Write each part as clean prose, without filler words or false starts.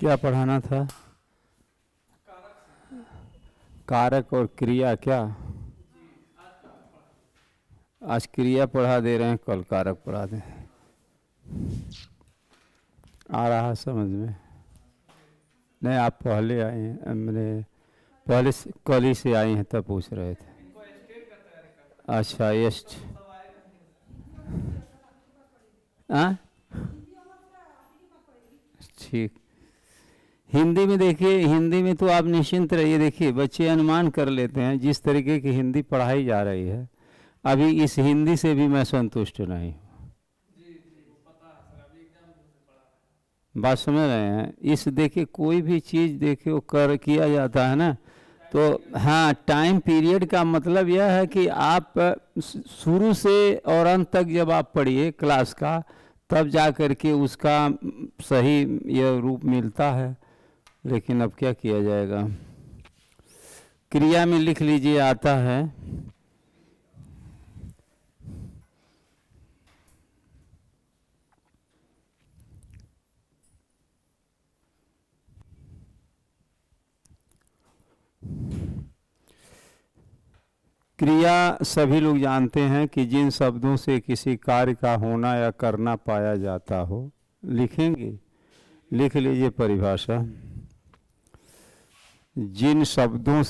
क्या पढ़ाना था? कारक और क्रिया। क्या आज क्रिया पढ़ा दे रहे हैं, कल कारक पढ़ा दें? आ रहा समझ में? नहीं, आप पहले आए हैं, मैंने पहले से कल ही से आई हैं तब पूछ रहे थे। अच्छा यस्ट हाँ ठीक। हिंदी में देखिए, हिंदी में तो आप निश्चिंत रहिए। देखिए बच्चे अनुमान कर लेते हैं, जिस तरीके की हिंदी पढ़ाई जा रही है अभी, इस हिंदी से भी मैं संतुष्ट नहीं हूँ। बात समझ रहे हैं? इस देखिए कोई भी चीज़ देखिए वो कर किया जाता है ना, तो हाँ टाइम पीरियड का मतलब यह है कि आप शुरू से और अंत तक जब आप पढ़िए क्लास का, तब जा कर के उसका सही यह रूप मिलता है। लेकिन अब क्या किया जाएगा। क्रिया में लिख लीजिए, आता है क्रिया। सभी लोग जानते हैं कि जिन शब्दों से किसी कार्य का होना या करना पाया जाता हो। लिखेंगे, लिख लीजिए परिभाषा। जिन शब्दों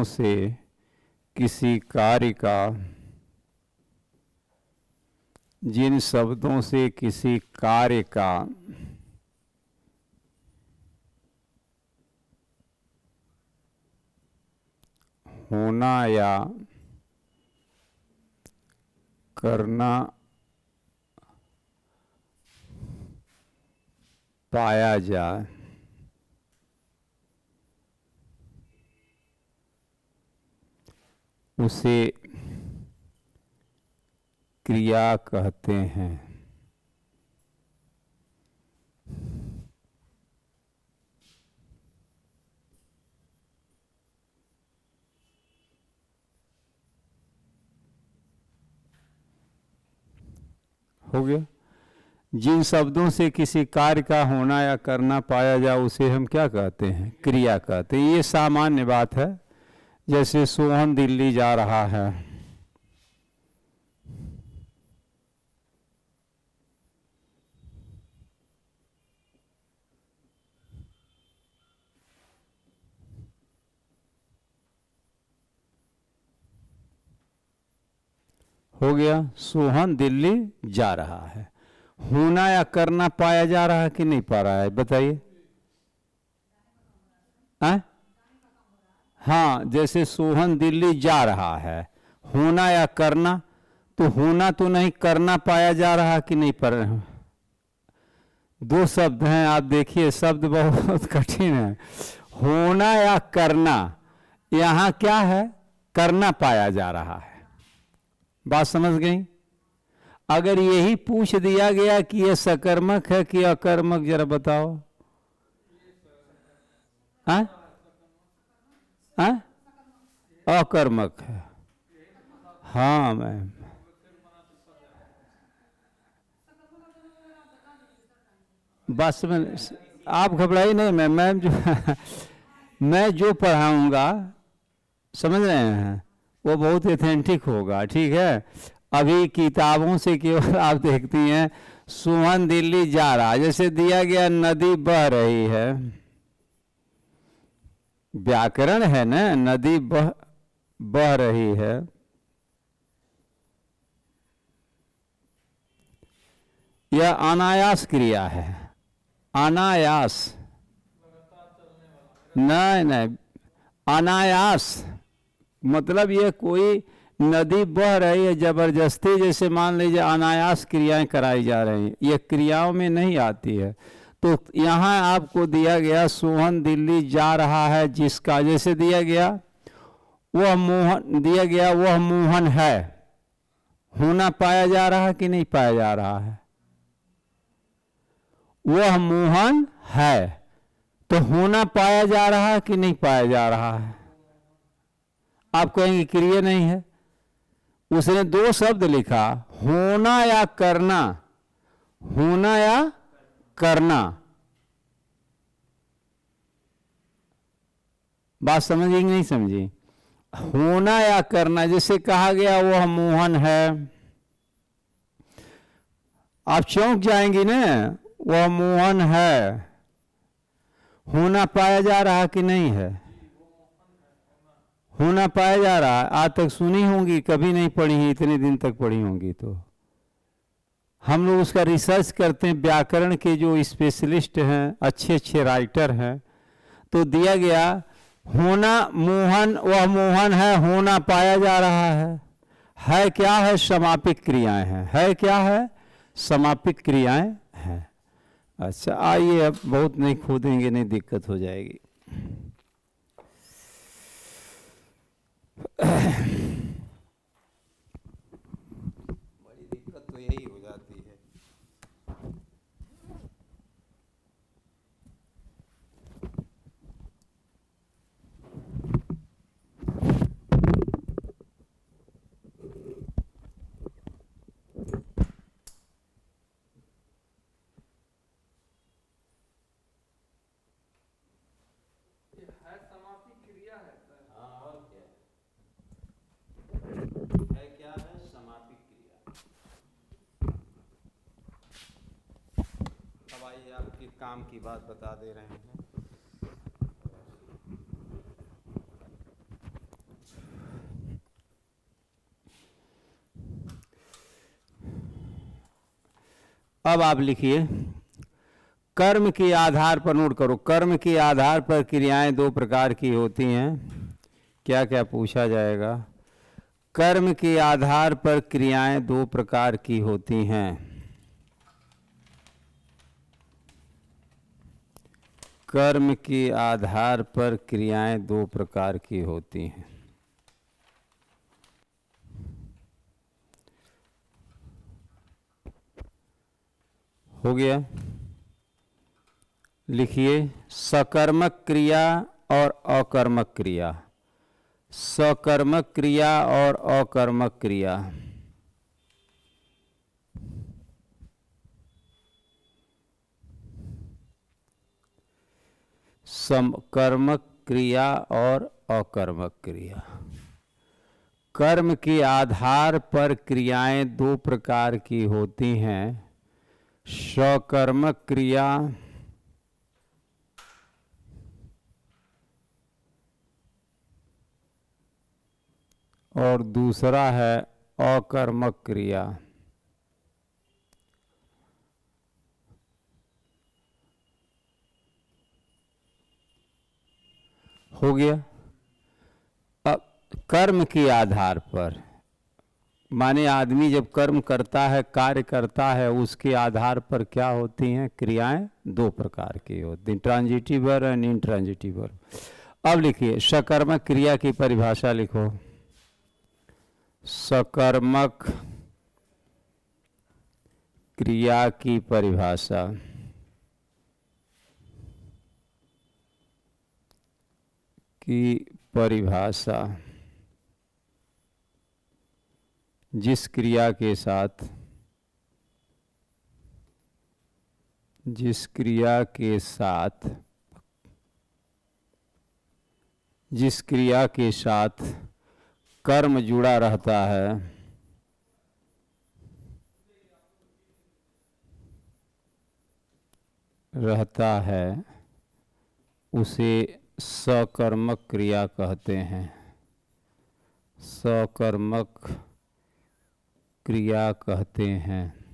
से किसी कार्य का, जिन शब्दों से किसी कार्य का होना या करना पाया जाए, उसे क्रिया कहते हैं। हो गया। जिन शब्दों से किसी कार्य का होना या करना पाया जाए उसे हम क्या कहते हैं? क्रिया कहते हैं। ये सामान्य बात है। जैसे सोहन दिल्ली जा रहा है, हो गया। सोहन दिल्ली जा रहा है। होना या करना पाया जा रहा है कि नहीं पा रहा है? बताइए। हाँ, जैसे सोहन दिल्ली जा रहा है, होना या करना, तो होना तो नहीं, करना पाया जा रहा कि नहीं पा रहा? दो शब्द हैं, आप देखिए शब्द बहुत कठिन है। होना या करना, यहाँ क्या है? करना पाया जा रहा है। बात समझ गई? अगर यही पूछ दिया गया कि यह सकर्मक है कि अकर्मक, जरा बताओ। हाँ हाँ, अकर्मक है। हाँ मैम, बस में आप घबराइए नहीं मैम जो मैं जो पढ़ाऊंगा, समझ रहे हैं, वो बहुत एथेंटिक होगा। ठीक है। अभी किताबों से केवल आप देखती हैं सोहन दिल्ली जा रहा, जैसे दिया गया नदी बह रही है, व्याकरण है ना, नदी बह रही है। यह अनायास क्रिया है। अनायास नहीं नहीं, अनायास मतलब ये कोई नदी बह रही है जबरदस्ती, जैसे मान लीजिए अनायास क्रियाएं कराई जा रही हैं, ये क्रियाओं में नहीं आती है। तो यहाँ आपको दिया गया सोहन दिल्ली जा रहा है, जिसका जैसे दिया गया वह मोहन, दिया गया वह मोहन है। होना पाया जा रहा है कि नहीं पाया जा रहा है? वह मोहन है, तो होना पाया जा रहा है कि नहीं पाया जा रहा है? आप कहेंगे क्रिया नहीं है, उसने दो शब्द लिखा, होना या करना, होना या करना। बात समझी कि नहीं समझी? होना या करना, जैसे कहा गया वह मोहन है, आप चौंक जाएंगी ना, वह मोहन है, होना पाया जा रहा कि नहीं है? होना पाया जा रहा है। आज तक सुनी होंगी, कभी नहीं पढ़ी है, इतने दिन तक पढ़ी होंगी। तो हम लोग उसका रिसर्च करते हैं, व्याकरण के जो स्पेशलिस्ट हैं, अच्छे अच्छे राइटर हैं, तो दिया गया होना मोहन, वह मोहन है, होना पाया जा रहा है क्या है? समापिक क्रियाएं हैं। है क्या है? समापिक क्रियाएं हैं। अच्छा आइए, अब बहुत नहीं खोदेंगे, नहीं दिक्कत हो जाएगी। बड़ी दिक्कत तो यही हो जाती है। समापिक क्रिया है। हाँ, और क्या है? क्या है? समापिक क्रिया। अब आइए, आपके काम की बात बता दे रहे हैं। अब आप लिखिए, कर्म के आधार पर, नोट करो, कर्म के आधार पर क्रियाएं दो प्रकार की होती हैं। क्या क्या पूछा जाएगा? कर्म के आधार पर क्रियाएं दो प्रकार की होती हैं। कर्म के आधार पर क्रियाएं दो प्रकार की होती हैं। हो गया? लिखिए, सकर्मक क्रिया और अकर्मक क्रिया। सकर्मक क्रिया और अकर्मक क्रिया। समकर्मक क्रिया और अकर्मक क्रिया। कर्म के आधार पर क्रियाएं दो प्रकार की होती हैं, सकर्मक क्रिया और दूसरा है अकर्मक क्रिया। हो गया? अब कर्म के आधार पर, माने आदमी जब कर्म करता है, कार्य करता है, उसके आधार पर क्या होती हैं? क्रियाएं दो प्रकार की होती हैं, transitive verb and intransitive verb. अब लिखिए, सकर्मक क्रिया की परिभाषा लिखो। सकर्मक क्रिया की परिभाषा, जिस क्रिया के साथ, जिस क्रिया के साथ कर्म जुड़ा रहता है उसे सकर्मक क्रिया कहते हैं। सकर्मक क्रिया कहते हैं।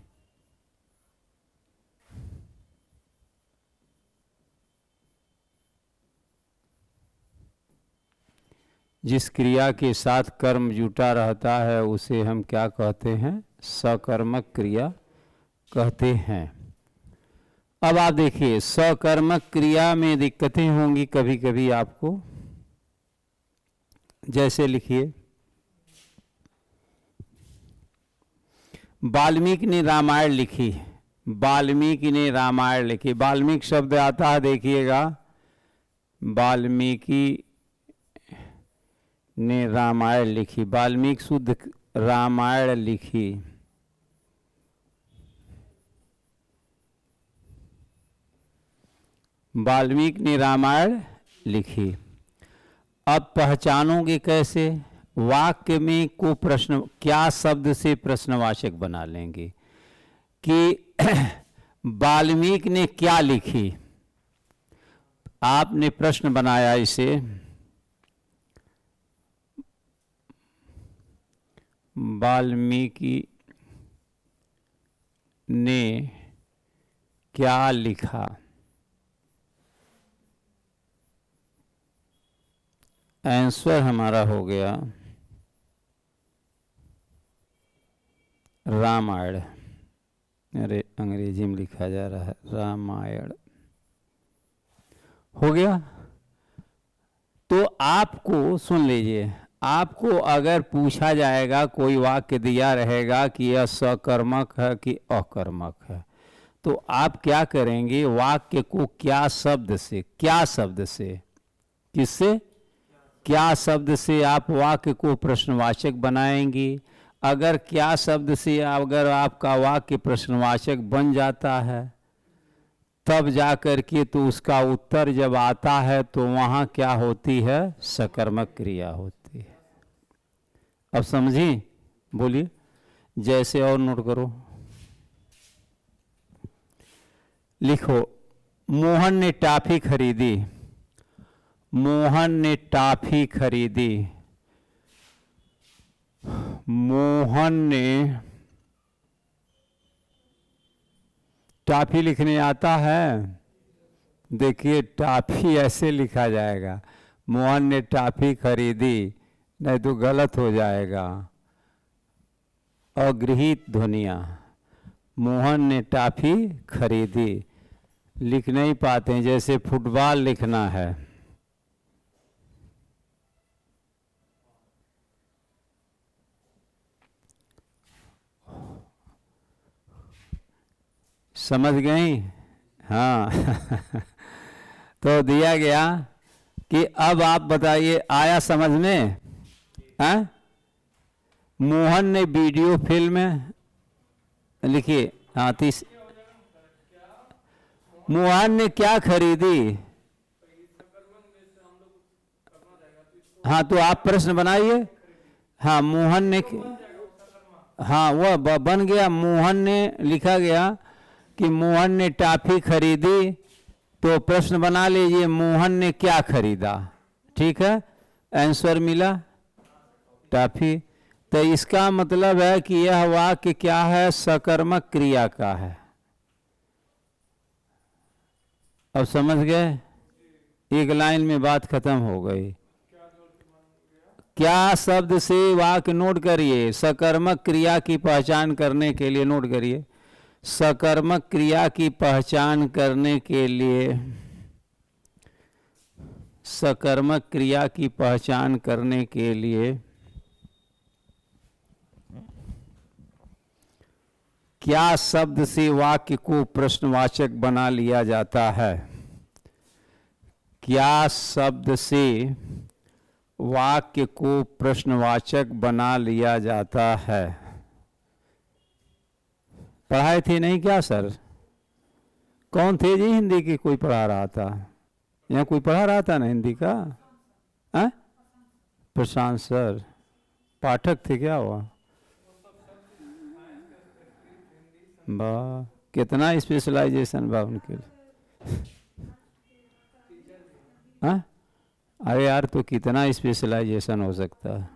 जिस क्रिया के साथ कर्म जुटा रहता है उसे हम क्या कहते हैं? सकर्मक क्रिया कहते हैं। अब आप देखिए, सकर्मक क्रिया में दिक्कतें होंगी कभी कभी आपको। जैसे लिखिए, वाल्मीकि ने रामायण लिखी। वाल्मीकि ने रामायण लिखी। वाल्मीकि शब्द आता है, देखिएगा, वाल्मीकि ने रामायण लिखी। वाल्मीकि शुद्ध रामायण लिखी। वाल्मीकि ने रामायण लिखी। अब पहचानोगे कैसे? वाक्य में को प्रश्न क्या शब्द से प्रश्नवाचक बना लेंगे कि वाल्मीकि ने क्या लिखी। आपने प्रश्न बनाया इसे, वाल्मीकि ने क्या लिखा। आंसर हमारा हो गया रामायण। अरे अंग्रेजी में लिखा जा रहा है रामायण। हो गया। तो आपको सुन लीजिए, आपको अगर पूछा जाएगा, कोई वाक्य दिया रहेगा कि यह सकर्मक है कि अकर्मक है, तो आप क्या करेंगे? वाक्य को क्या शब्द से, क्या शब्द से, किससे, क्या शब्द से आप वाक्य को प्रश्नवाचक बनाएंगे। अगर क्या शब्द से अगर आपका वाक्य प्रश्नवाचक बन जाता है, तब जाकर के तो उसका उत्तर जब आता है तो वहाँ क्या होती है? सकर्मक क्रिया होती है। अब समझी? बोलिए। जैसे और नोट करो, लिखो, मोहन ने टॉफी खरीदी। मोहन ने टॉफी खरीदी। मोहन ने टॉफी लिखने आता है? देखिए टॉफी ऐसे लिखा जाएगा, मोहन ने टॉफी खरीदी, नहीं तो गलत हो जाएगा। अगृहीत ध्वनियाँ। मोहन ने टॉफी खरीदी लिख नहीं पाते हैं, जैसे फुटबॉल लिखना है। समझ गई? हाँ तो दिया गया कि अब आप बताइए, आया समझ में? हाँ? मोहन ने वीडियो फिल्म लिखिए। हाँ, मोहन ने क्या खरीदी? हाँ, तो आप प्रश्न बनाइए। हाँ, मोहन ने, हाँ वह बन गया। मोहन ने लिखा गया कि मोहन ने टॉफी खरीदी, तो प्रश्न बना लीजिए मोहन ने क्या खरीदा। ठीक है, आंसर मिला टॉफी। तो इसका मतलब है कि यह वाक्य क्या है? सकर्मक क्रिया का है। अब समझ गए? एक लाइन में बात खत्म हो गई। क्या शब्द से वाक्य नोट करिए, सकर्मक क्रिया की पहचान करने के लिए नोट करिए। सकर्मक क्रिया की पहचान करने के लिए, सकर्मक क्रिया की पहचान करने के लिए क्या शब्द से वाक्य को प्रश्नवाचक बना लिया जाता है? क्या शब्द से वाक्य को प्रश्नवाचक बना लिया जाता है? पढ़ाए थे नहीं क्या सर? कौन थे जी हिंदी की? कोई पढ़ा रहा था यहाँ? कोई पढ़ा रहा था ना हिंदी का? प्रशांत सर पाठक थे क्या? हुआ वाह, कितना स्पेशलाइजेशन बा उनके। हाँ, अरे यार, तो कितना स्पेशलाइजेशन हो सकता है।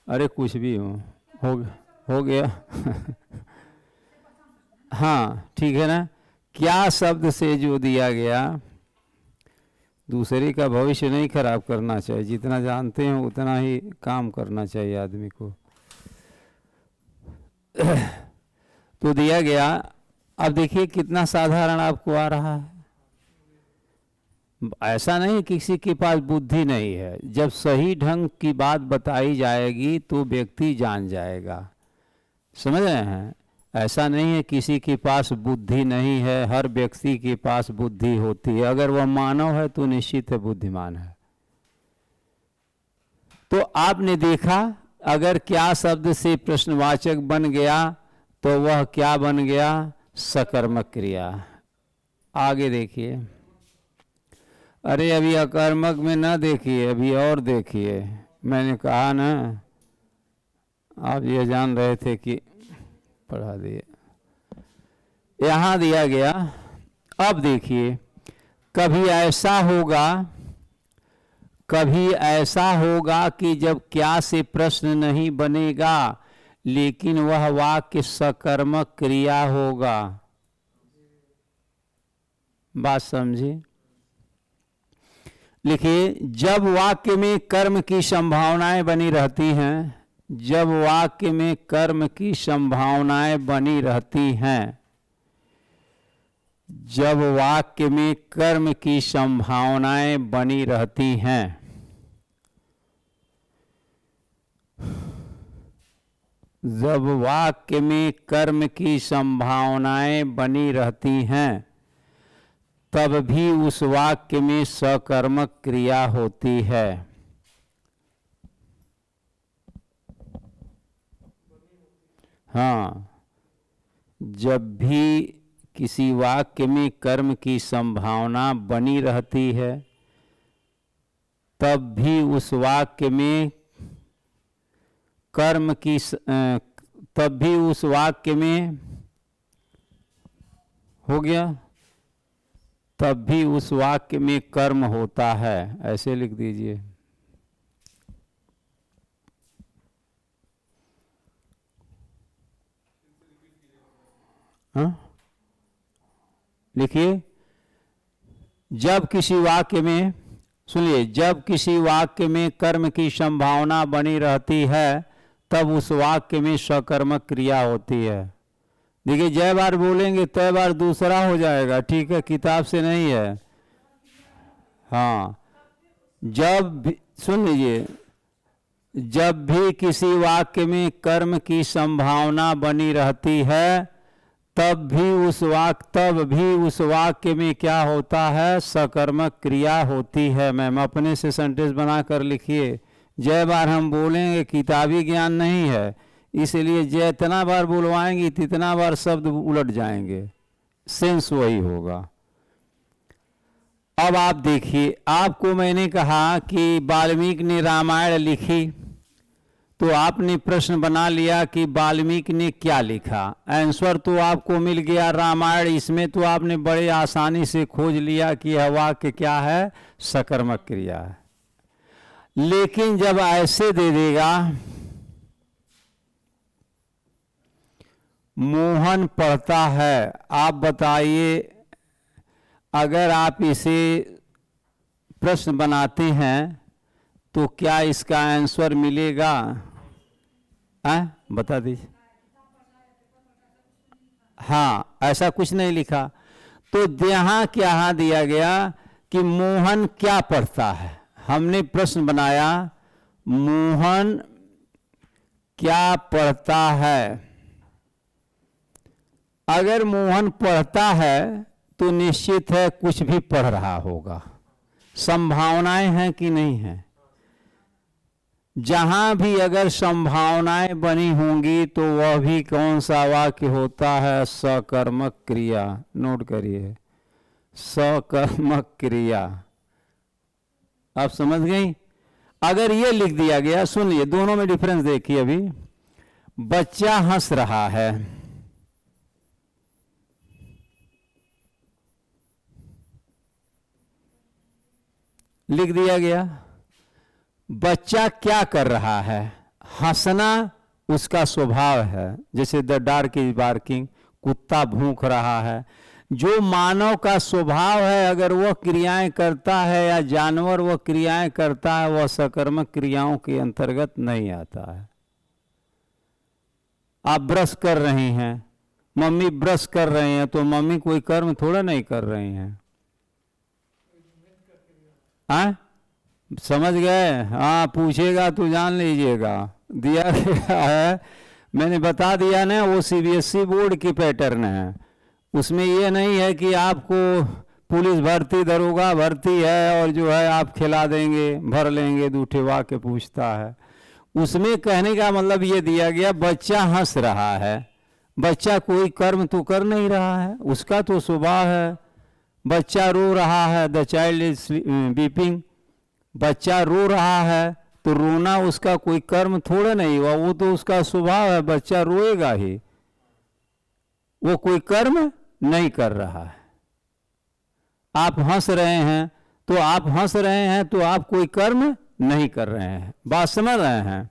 अरे कुछ भी हो गया हाँ ठीक है ना। क्या शब्द से जो दिया गया, दूसरे का भविष्य नहीं खराब करना चाहिए, जितना जानते हैं उतना ही काम करना चाहिए आदमी को। तो दिया गया। अब देखिए कितना साधारण आपको आ रहा है। ऐसा नहीं किसी के पास बुद्धि नहीं है, जब सही ढंग की बात बताई जाएगी तो व्यक्ति जान जाएगा। समझ रहे हैं? ऐसा नहीं है किसी के पास बुद्धि नहीं है, हर व्यक्ति के पास बुद्धि होती है। अगर वह मानव है तो निश्चित है बुद्धिमान है। तो आपने देखा अगर क्या शब्द से प्रश्नवाचक बन गया तो वह क्या बन गया, सकर्मक क्रिया। आगे देखिए, अरे अभी अकर्मक में ना देखिए, अभी और देखिए। मैंने कहा ना, आप ये जान रहे थे कि पढ़ा दिए, यहां दिया गया। अब देखिए, कभी ऐसा होगा, कभी ऐसा होगा कि जब क्या से प्रश्न नहीं बनेगा लेकिन वह वाक्य सकर्मक क्रिया होगा। बात समझे? लिखिए, जब वाक्य में कर्म की संभावनाएं बनी रहती हैं, जब वाक्य में कर्म की संभावनाएं बनी रहती हैं, जब वाक्य में कर्म की संभावनाएं बनी रहती हैं, जब वाक्य में कर्म की संभावनाएं बनी रहती हैं तब भी उस वाक्य में सकर्मक क्रिया होती है। हाँ, जब भी किसी वाक्य में कर्म की संभावना बनी रहती है तब भी उस वाक्य में कर्म की तब भी उस वाक्य में हो गया, तब भी उस वाक्य में कर्म होता है। ऐसे लिख दीजिए। हाँ, लिखिए, जब किसी वाक्य में, सुनिए, जब किसी वाक्य में कर्म की संभावना बनी रहती है तब उस वाक्य में सकर्मक क्रिया होती है। देखिए, जय बार बोलेंगे तय बार दूसरा हो जाएगा, ठीक है, किताब से नहीं है। हाँ, जब भी, सुन लीजिए, जब भी किसी वाक्य में कर्म की संभावना बनी रहती है तब भी उस वाक्य में क्या होता है, सकर्मक क्रिया होती है। मैम अपने से सेंटेंस बनाकर लिखिए। जय बार हम बोलेंगे, किताबी ज्ञान नहीं है, इसलिए जितना बार बुलवाएंगे तितना बार शब्द उलट जाएंगे, सेंस वही होगा। अब आप देखिए, आपको मैंने कहा कि वाल्मीकि ने रामायण लिखी, तो आपने प्रश्न बना लिया कि वाल्मीकि ने क्या लिखा। आंसर तो आपको मिल गया रामायण। इसमें तो आपने बड़े आसानी से खोज लिया कि यह वाक्य क्या है, सकर्मक क्रिया है। लेकिन जब ऐसे दे देगा, मोहन पढ़ता है, आप बताइए, अगर आप इसे प्रश्न बनाते हैं तो क्या इसका आंसर मिलेगा? बता दीजिए। हाँ, ऐसा कुछ नहीं लिखा। तो यहाँ क्या दिया गया कि मोहन क्या पढ़ता है। हमने प्रश्न बनाया, मोहन क्या पढ़ता है। अगर मोहन पढ़ता है तो निश्चित है कुछ भी पढ़ रहा होगा। संभावनाएं हैं कि नहीं है? जहां भी अगर संभावनाएं बनी होंगी तो वह भी कौन सा वाक्य होता है, सकर्मक क्रिया। नोट करिए, सकर्मक क्रिया। आप समझ गई? अगर ये लिख दिया गया, सुनिए, दोनों में डिफरेंस देखिए। अभी बच्चा हंस रहा है, लिख दिया गया। बच्चा क्या कर रहा है? हंसना उसका स्वभाव है। जैसे द डॉग इज बार्किंग, कुत्ता भौंक रहा है। जो मानव का स्वभाव है, अगर वह क्रियाएं करता है या जानवर वह क्रियाएं करता है, वह सकर्मक क्रियाओं के अंतर्गत नहीं आता है। आप ब्रश कर रहे हैं, मम्मी ब्रश कर रहे हैं, तो मम्मी कोई कर्म थोड़ा नहीं कर रहे हैं। समझ गए? हाँ, पूछेगा तो जान लीजिएगा, दिया गया है मैंने बता दिया ना, वो सीबीएसई बोर्ड की पैटर्न है। उसमें ये नहीं है कि आपको पुलिस भर्ती दरोगा भर्ती है और जो है आप खिला देंगे भर लेंगे, दूठेवा के पूछता है। उसमें कहने का मतलब ये दिया गया, बच्चा हंस रहा है, बच्चा कोई कर्म तो कर नहीं रहा है, उसका तो स्वभाव है। बच्चा रो रहा है, द चाइल्ड इज वीपिंग, बच्चा रो रहा है तो रोना उसका कोई कर्म थोड़ा नहीं हुआ, वो तो उसका स्वभाव है, बच्चा रोएगा ही, वो कोई कर्म नहीं कर रहा है। आप हंस रहे हैं तो आप हंस रहे हैं तो आप कोई कर्म नहीं कर रहे हैं। बात समझ रहे हैं?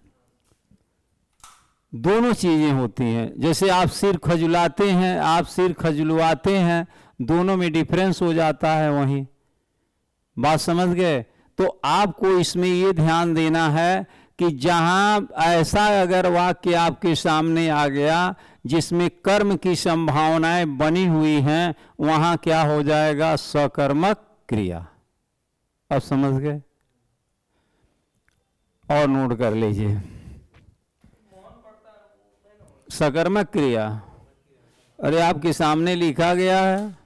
दोनों चीजें होती हैं। जैसे आप सिर खजुलाते हैं, आप सिर खजुलवाते हैं, दोनों में डिफरेंस हो जाता है वहीं। बात समझ गए? तो आपको इसमें ये ध्यान देना है कि जहां ऐसा अगर वाक्य आपके सामने आ गया जिसमें कर्म की संभावनाएं बनी हुई हैं, वहां क्या हो जाएगा? सकर्मक क्रिया। अब समझ गए? और नोट कर लीजिए, सकर्मक क्रिया। अरे आपके सामने लिखा गया है,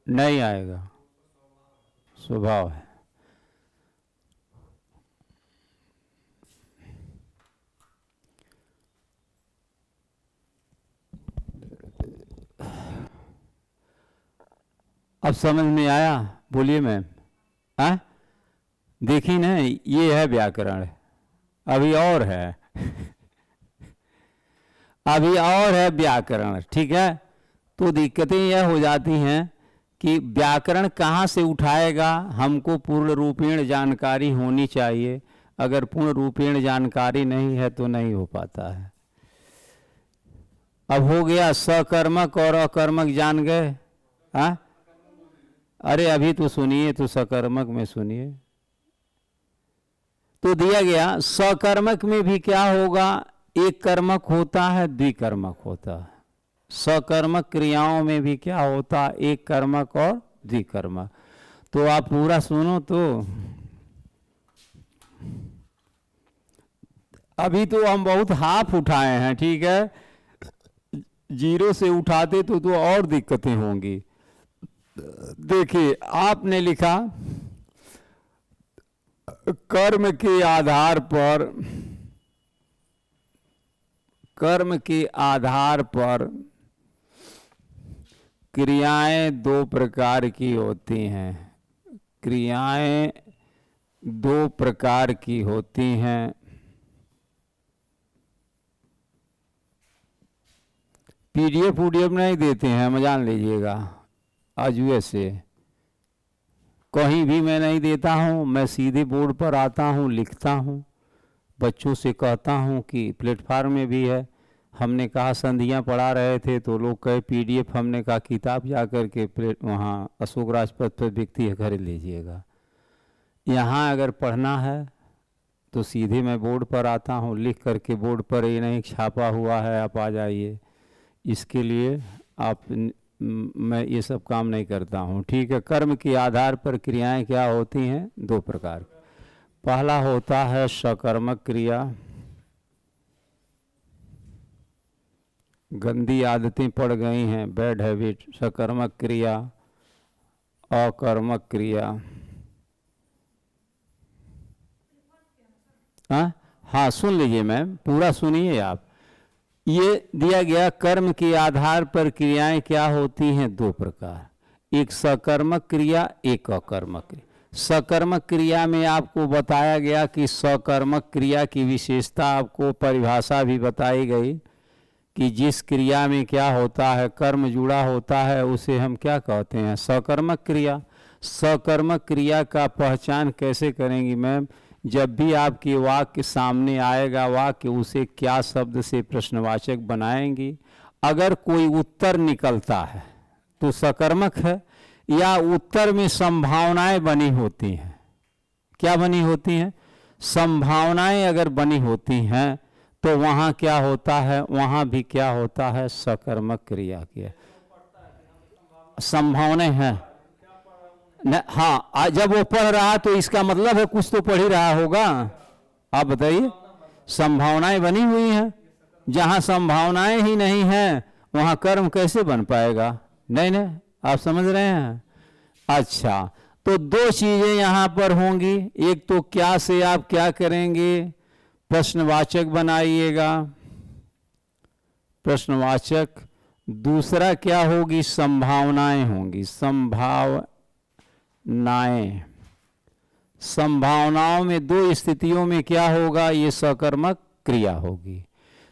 नहीं आएगा, स्वभाव है। अब समझ में आया? बोलिए मैम। हाँ, देखी ना, ये है व्याकरण। अभी और है अभी और है व्याकरण, ठीक है। तो दिक्कतें यह हो जाती हैं कि व्याकरण कहाँ से उठाएगा, हमको पूर्ण रूपेण जानकारी होनी चाहिए। अगर पूर्ण रूपेण जानकारी नहीं है तो नहीं हो पाता है। अब हो गया सकर्मक और अकर्मक जान गए? हाँ, अरे अभी तो सुनिए, तो सकर्मक में सुनिए। तो दिया गया सकर्मक में भी क्या होगा? एक कर्मक होता है, द्विकर्मक होता है। सकर्मक क्रियाओं में भी क्या होता है? एक कर्मक और द्विकर्मक। तो आप पूरा सुनो। तो अभी तो हम बहुत हाफ उठाए हैं, ठीक है। जीरो से उठाते तो और दिक्कतें होंगी। देखिए, आपने लिखा कर्म के आधार पर, कर्म के आधार पर क्रियाएं दो प्रकार की होती हैं। क्रियाएं दो प्रकार की होती हैं। पीडीएफ नहीं देते हैं, हम जान लीजिएगा। आज यूएसए कहीं भी मैं नहीं देता हूं, मैं सीधे बोर्ड पर आता हूं, लिखता हूं, बच्चों से कहता हूं कि प्लेटफार्म में भी है। हमने कहा संधियां पढ़ा रहे थे तो लोग कहे पीडीएफ, हमने कहा किताब जा कर के वहाँ अशोक राजपथ पर बिकती है, खरीद लीजिएगा। यहाँ अगर पढ़ना है तो सीधे मैं बोर्ड पर आता हूँ, लिख करके बोर्ड पर, ये नहीं छापा हुआ है आप आ जाइए। इसके लिए आप मैं ये सब काम नहीं करता हूँ, ठीक है। कर्म के आधार पर क्रियाएं क्या होती हैं? दो प्रकार। पहला होता है सकर्मक क्रिया, गंदी आदतें पड़ गई हैं, बैड हैबिट। सकर्मक क्रिया, अकर्मक क्रिया। हाँ, सुन लीजिए मैम, पूरा सुनिए आप। ये दिया गया कर्म के आधार पर क्रियाएं क्या होती हैं? दो प्रकार, एक सकर्मक क्रिया, एक अकर्मक क्रिया। सकर्मक क्रिया में आपको बताया गया कि सकर्मक क्रिया की विशेषता, आपको परिभाषा भी बताई गई कि जिस क्रिया में क्या होता है, कर्म जुड़ा होता है, उसे हम क्या कहते हैं? सकर्मक क्रिया। सकर्मक क्रिया का पहचान कैसे करेंगी मैम? जब भी आपके वाक्य सामने आएगा वाक्य, उसे क्या शब्द से प्रश्नवाचक बनाएंगी। अगर कोई उत्तर निकलता है तो सकर्मक है, या उत्तर में संभावनाएं बनी होती हैं। क्या बनी होती हैं? संभावनाएं अगर बनी होती हैं तो वहाँ क्या होता है? वहाँ भी क्या होता है? सकर्मक क्रिया किया। संभावनाएं हैं न, हाँ जब वो पढ़ रहा तो इसका मतलब है कुछ तो पढ़ ही रहा होगा। आप बताइए, संभावनाएं बनी हुई हैं, जहां संभावनाएं ही नहीं हैं वहां कर्म कैसे बन पाएगा? नहीं नहीं, आप समझ रहे हैं? अच्छा, तो दो चीजें यहां पर होंगी, एक तो क्या से आप क्या करेंगे, प्रश्नवाचक बनाइएगा, प्रश्नवाचक। दूसरा क्या होगी, संभावनाएं होंगी, संभावनाएं। संभावनाओं में दो स्थितियों में क्या होगा, ये सकर्मक क्रिया होगी।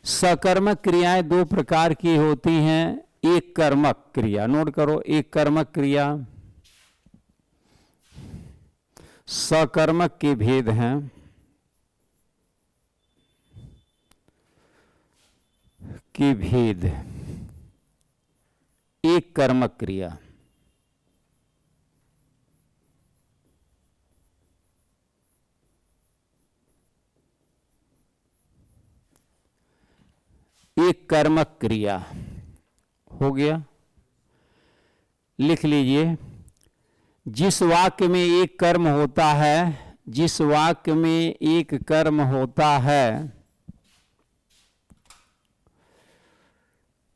सकर्मक क्रियाएं दो प्रकार की होती हैं, एक कर्मक क्रिया, नोट करो, एक कर्मक क्रिया, सकर्मक के भेद हैं। के भेद, एक कर्मक क्रिया, एक कर्मक क्रिया हो गया। लिख लीजिए, जिस वाक्य में एक कर्म होता है, जिस वाक्य में एक कर्म होता है,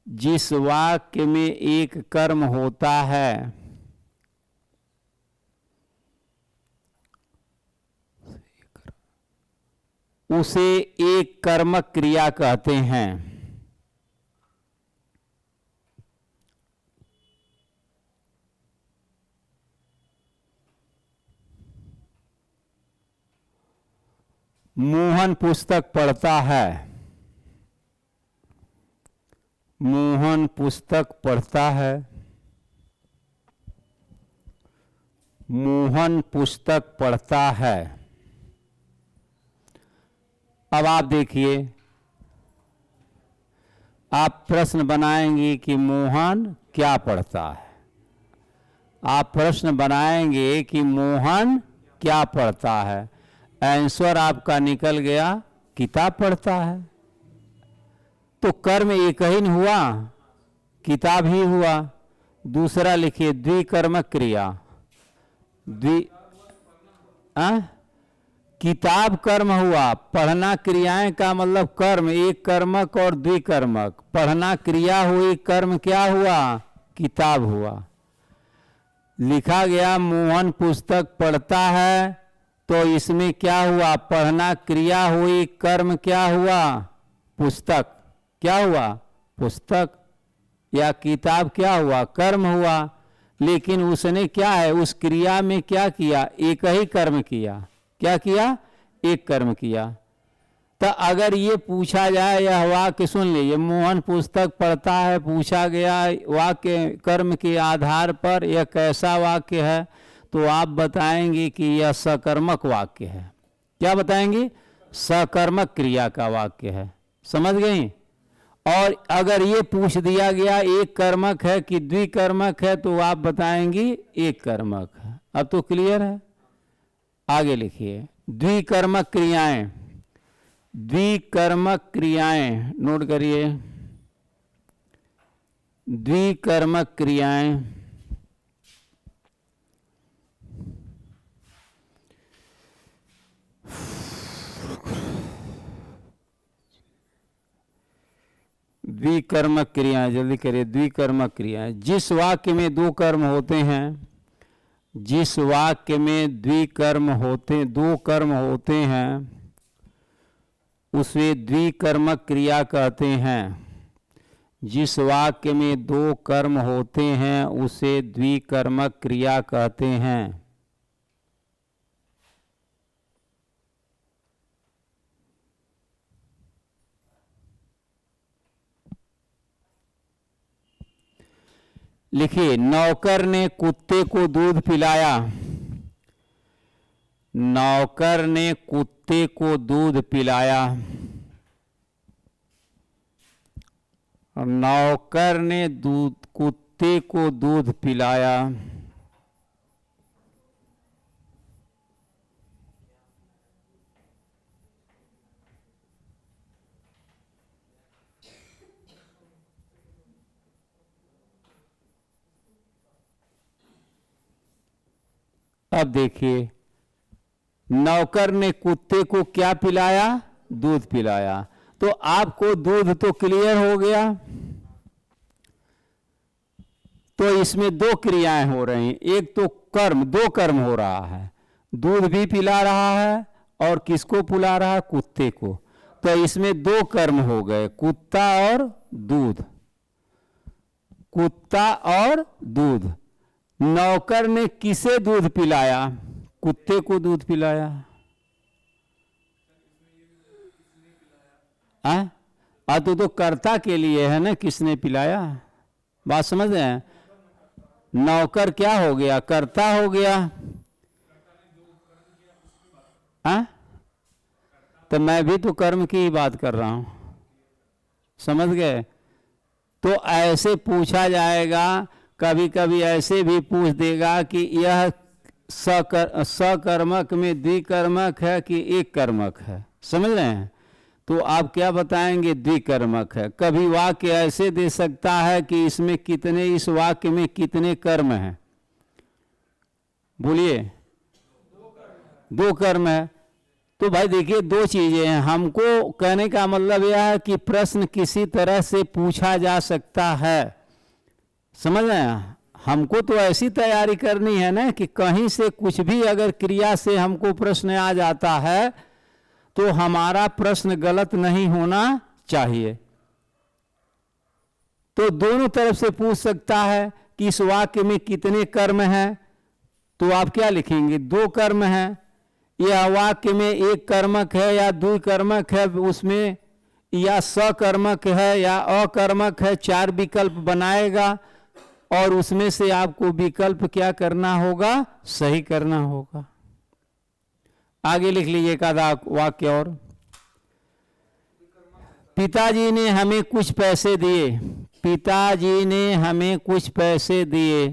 जिस वाक्य में एक कर्म होता है, उसे एक कर्मक क्रिया कहते हैं। मोहन पुस्तक पढ़ता है, मोहन पुस्तक पढ़ता है, मोहन पुस्तक पढ़ता है। अब आप देखिए, आप प्रश्न बनाएंगे कि मोहन क्या पढ़ता है, आप प्रश्न बनाएंगे कि मोहन क्या पढ़ता है, आंसर आपका निकल गया किताब पढ़ता है। तो कर्म एक ही नहीं हुआ, किताब ही हुआ। दूसरा लिखिए, द्विकर्मक क्रिया, द्वि किताब कर्म हुआ, पढ़ना क्रियाएं का मतलब कर्म, एक कर्मक और द्विकर्मक। पढ़ना क्रिया हुई, कर्म क्या हुआ, किताब हुआ। लिखा गया मोहन पुस्तक पढ़ता है, तो इसमें क्या हुआ, पढ़ना क्रिया हुई, कर्म क्या हुआ, पुस्तक। क्या हुआ, पुस्तक, या किताब क्या हुआ, कर्म हुआ। लेकिन उसने क्या है, उस क्रिया में क्या किया, एक ही कर्म किया। क्या किया, एक कर्म किया। तो अगर ये पूछा जाए, यह वाक्य सुन लीजिए, मोहन पुस्तक पढ़ता है, पूछा गया वाक्य कर्म के आधार पर यह कैसा वाक्य है, तो आप बताएंगे कि यह सकर्मक वाक्य है। क्या बताएंगे, सकर्मक क्रिया का वाक्य है। समझ गई? और अगर ये पूछ दिया गया एक कर्मक है कि द्विकर्मक है, तो आप बताएंगी एक कर्मक है। अब तो क्लियर है? आगे लिखिए, द्विकर्मक क्रियाएं, द्विकर्मक क्रियाएं, नोट करिए, द्विकर्मक क्रियाएं। द्विकर्मक क्रियाएं, जल्दी करिए, द्विकर्मक क्रियाएं। जिस वाक्य में दो कर्म होते हैं, जिस वाक्य में द्विकर्म होते, दो कर्म होते हैं, उसे द्विकर्मक क्रिया कहते हैं। जिस वाक्य में दो कर्म होते हैं उसे द्विकर्मक क्रिया कहते हैं। लिखिए, नौकर ने कुत्ते को दूध पिलाया, नौकर ने कुत्ते को दूध पिलाया, नौकर ने कुत्ते को दूध पिलाया। अब देखिए, नौकर ने कुत्ते को क्या पिलाया? दूध पिलाया। तो आपको दूध तो क्लियर हो गया। तो इसमें दो क्रियाएं हो रही हैं, एक तो कर्म, दो कर्म हो रहा है, दूध भी पिला रहा है और किसको पिला रहा है? कुत्ते को। तो इसमें दो कर्म हो गए, कुत्ता और दूध, कुत्ता और दूध। नौकर ने किसे दूध पिलाया? कुत्ते को दूध पिलाया। तो कर्ता के लिए है ना, किसने पिलाया? बात समझ रहे हैं? नौकर क्या हो गया? कर्ता हो गया। तो मैं भी तो कर्म की ही बात कर रहा हूं, समझ गए? तो ऐसे पूछा जाएगा, कभी कभी ऐसे भी पूछ देगा कि यह सकर्मक में द्विकर्मक है कि एक कर्मक है, समझ रहे हैं? तो आप क्या बताएंगे? द्विकर्मक है। कभी वाक्य ऐसे दे सकता है कि इसमें कितने, इस वाक्य में कितने कर्म हैं? बोलिए। दो कर्म है। तो भाई देखिए, दो चीजें हैं। हमको कहने का मतलब यह है कि प्रश्न किसी तरह से पूछा जा सकता है, समझ रहे हैं? हमको तो ऐसी तैयारी करनी है ना कि कहीं से कुछ भी अगर क्रिया से हमको प्रश्न आ जाता है तो हमारा प्रश्न गलत नहीं होना चाहिए। तो दोनों तरफ से पूछ सकता है कि इस वाक्य में कितने कर्म हैं, तो आप क्या लिखेंगे? दो कर्म हैं। यह वाक्य में एक कर्मक है या द्विकर्मक है, उसमें या सकर्मक है या अकर्मक है, चार विकल्प बनाएगा और उसमें से आपको विकल्प क्या करना होगा? सही करना होगा। आगे लिख लीजिए एक आधा वाक्य और। पिताजी ने हमें कुछ पैसे दिए। पिताजी ने हमें कुछ पैसे दिए।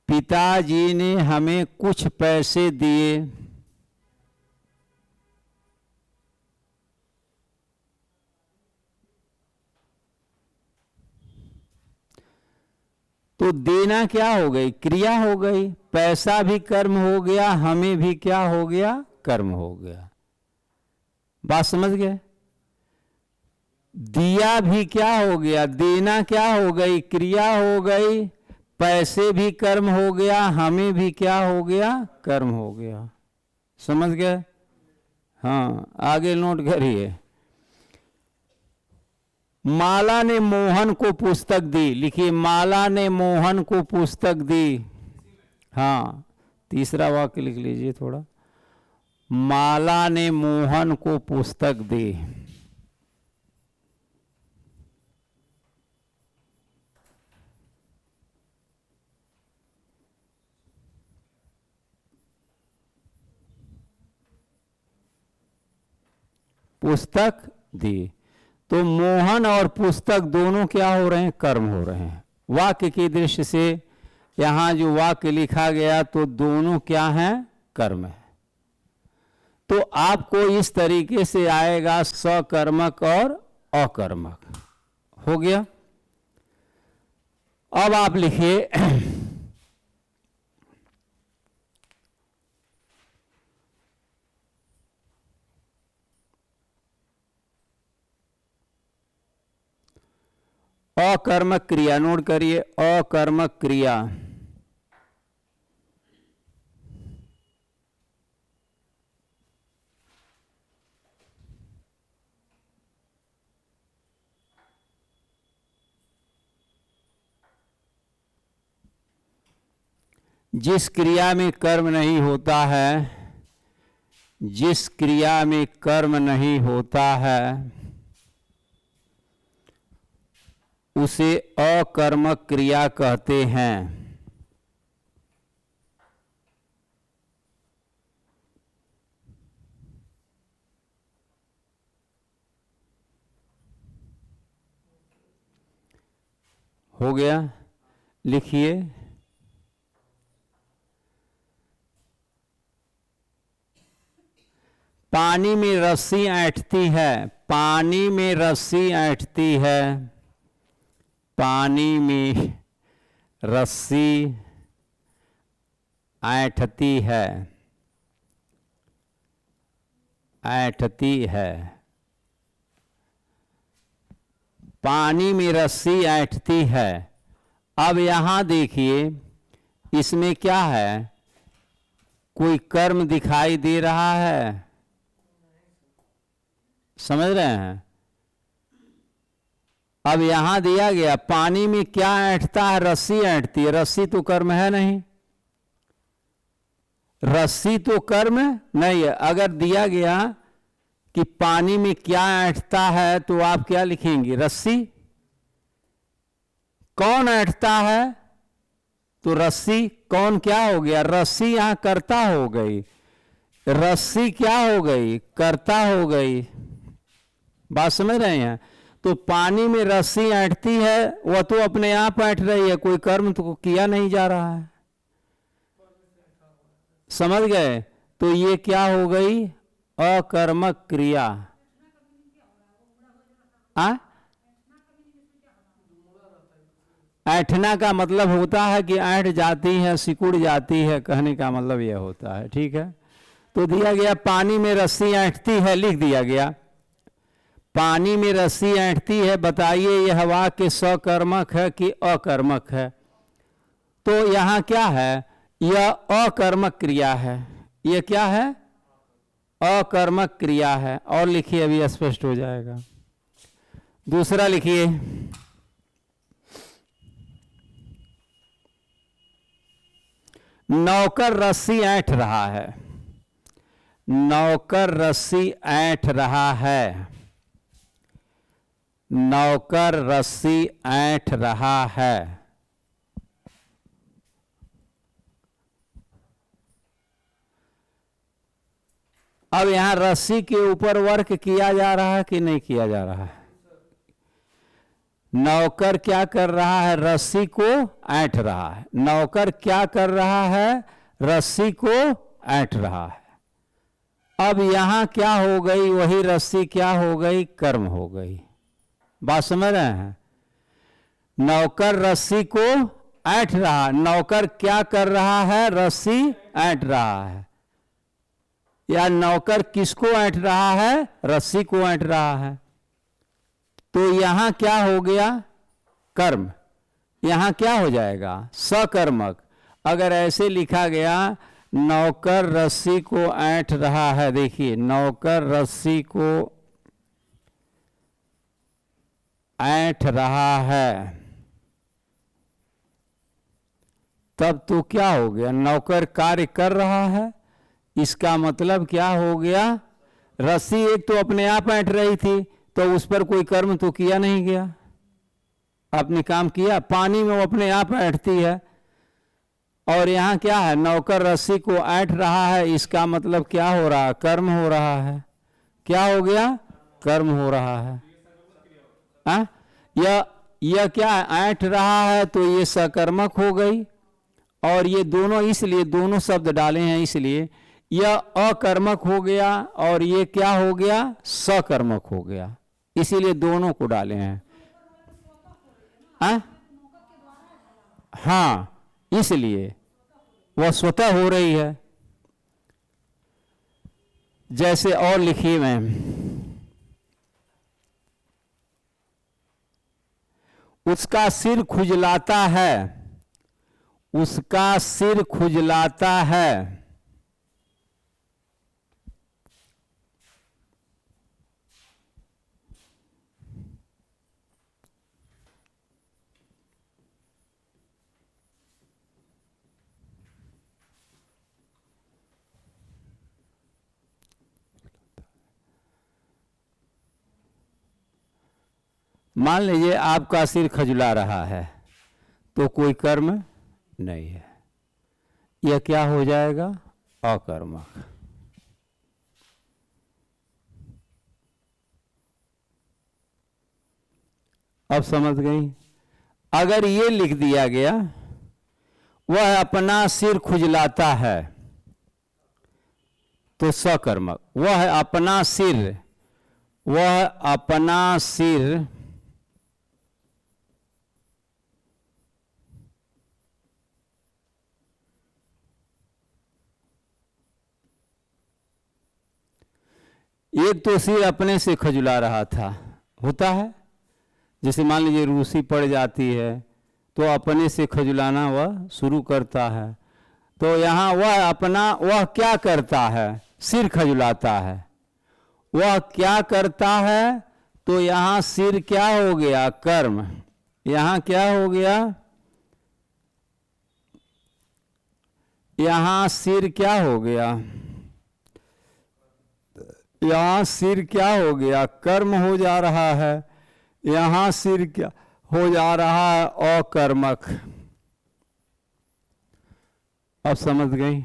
पिताजी ने हमें कुछ पैसे दिए। तो देना क्या हो गई? क्रिया हो गई। पैसा भी कर्म हो गया, हमें भी क्या हो गया? कर्म हो गया। बात समझ गए? दिया भी क्या हो गया? देना क्या हो गई? क्रिया हो गई। पैसे भी कर्म हो गया, हमें भी क्या हो गया? कर्म हो गया। समझ गए? हाँ, आगे नोट करिए। माला ने मोहन को पुस्तक दी। लिखिए, माला ने मोहन को पुस्तक दी। हाँ, तीसरा वाक्य लिख लीजिए थोड़ा। माला ने मोहन को पुस्तक दी। पुस्तक दी। तो मोहन और पुस्तक दोनों क्या हो रहे हैं? कर्म हो रहे हैं। वाक्य की दृष्टि से यहां जो वाक्य लिखा गया तो दोनों क्या हैं? कर्म है। तो आपको इस तरीके से आएगा सकर्मक और अकर्मक। हो गया? अब आप लिखिए अकर्मक क्रिया। नोट करिए, अकर्मक क्रिया। जिस क्रिया में कर्म नहीं होता है, जिस क्रिया में कर्म नहीं होता है उसे अकर्मक क्रिया कहते हैं। हो गया? लिखिए, पानी में रस्सी ऐंठती है। पानी में रस्सी ऐंठती है। पानी में रस्सी ऐंठती है, ऐंठती है। पानी में रस्सी ऐंठती है। अब यहां देखिए, इसमें क्या है? कोई कर्म दिखाई दे रहा है? समझ रहे हैं? अब यहां दिया गया पानी में क्या ऐंठता है? रस्सी ऐंठती है। रस्सी तो कर्म है नहीं, रस्सी तो कर्म नहीं है। अगर दिया गया कि पानी में क्या ऐंठता है तो आप क्या लिखेंगे? रस्सी। कौन ऐंठता है? तो रस्सी। कौन क्या हो गया? रस्सी यहां कर्ता हो गई, रस्सी क्या हो गई? कर्ता हो गई। बात समझ रहे हैं? तो पानी में रस्सी ऐंठती है, वह तो अपने आप ऐंठ रही है, कोई कर्म तो किया नहीं जा रहा है। समझ गए? तो ये क्या हो गई? अकर्मक क्रिया। ऐंठना का मतलब होता है कि ऐंठ जाती है, सिकुड़ जाती है, कहने का मतलब यह होता है। ठीक है, तो दिया गया पानी में रस्सी ऐंठती है, लिख दिया गया पानी में रस्सी ऐंठती है। बताइए यह वाक्य सकर्मक है कि अकर्मक है? तो यहां क्या है? यह अकर्मक क्रिया है। यह क्या है? अकर्मक क्रिया है। और लिखिए, अभी स्पष्ट हो जाएगा। दूसरा लिखिए, नौकर रस्सी ऐंठ रहा है। नौकर रस्सी ऐंठ रहा है। नौकर रस्सी ऐंठ रहा है। अब यहां रस्सी के ऊपर वर्क किया जा रहा है कि नहीं किया जा रहा है? नौकर क्या कर रहा है? रस्सी को ऐंठ रहा है। नौकर क्या कर रहा है? रस्सी को ऐंठ रहा है। अब यहां क्या हो गई? वही रस्सी क्या हो गई? कर्म हो गई। बात समझ रहे हैं? नौकर रस्सी को ऐंठ रहा, नौकर क्या कर रहा है? रस्सी ऐंठ रहा है। या नौकर किसको ऐंठ रहा है? रस्सी को ऐंठ रहा है। तो यहां क्या हो गया? कर्म। यहां क्या हो जाएगा? सकर्मक। अगर ऐसे लिखा गया, नौकर रस्सी को ऐंठ रहा है, देखिए नौकर रस्सी को ऐंठ रहा है, तब तो क्या हो गया? नौकर कार्य कर रहा है। इसका मतलब क्या हो गया? रस्सी एक तो अपने आप ऐंठ रही थी, तो उस पर कोई कर्म तो किया नहीं गया, अपने काम किया। पानी में वो अपने आप ऐंठती है। और यहां क्या है? नौकर रस्सी को ऐंठ रहा है। इसका मतलब क्या हो रहा है? कर्म हो रहा है। क्या हो गया? कर्म हो रहा है। यह क्या है? ऐंठ रहा है, तो ये सकर्मक हो गई। और ये दोनों, इसलिए दोनों शब्द डाले हैं, इसलिए यह अकर्मक हो गया और ये क्या हो गया? सकर्मक हो गया। इसीलिए दोनों को डाले हैं। हाँ, इसलिए वह स्वतः हो रही है। जैसे और लिखिए मैम, उसका सिर खुजलाता है। उसका सिर खुजलाता है। मान लीजिए आपका सिर खजुला रहा है, तो कोई कर्म नहीं है। यह क्या हो जाएगा? अकर्मक। अब समझ गई? अगर ये लिख दिया गया, वह अपना सिर खुजलाता है, तो सकर्मक। वह अपना सिर, वह अपना सिर एक तो सिर अपने से खजुला रहा था, होता है, जैसे मान लीजिए रूसी पड़ जाती है तो अपने से खजुलाना वह शुरू करता है। तो यहाँ वह क्या करता है, सिर खजुलाता है। वह क्या करता है, तो यहाँ सिर क्या हो गया, कर्म। यहाँ क्या हो गया, यहाँ सिर क्या हो गया, यहाँ सिर क्या हो गया, कर्म हो जा रहा है। यहाँ सिर क्या हो जा रहा है, अकर्मक। अब समझ गई।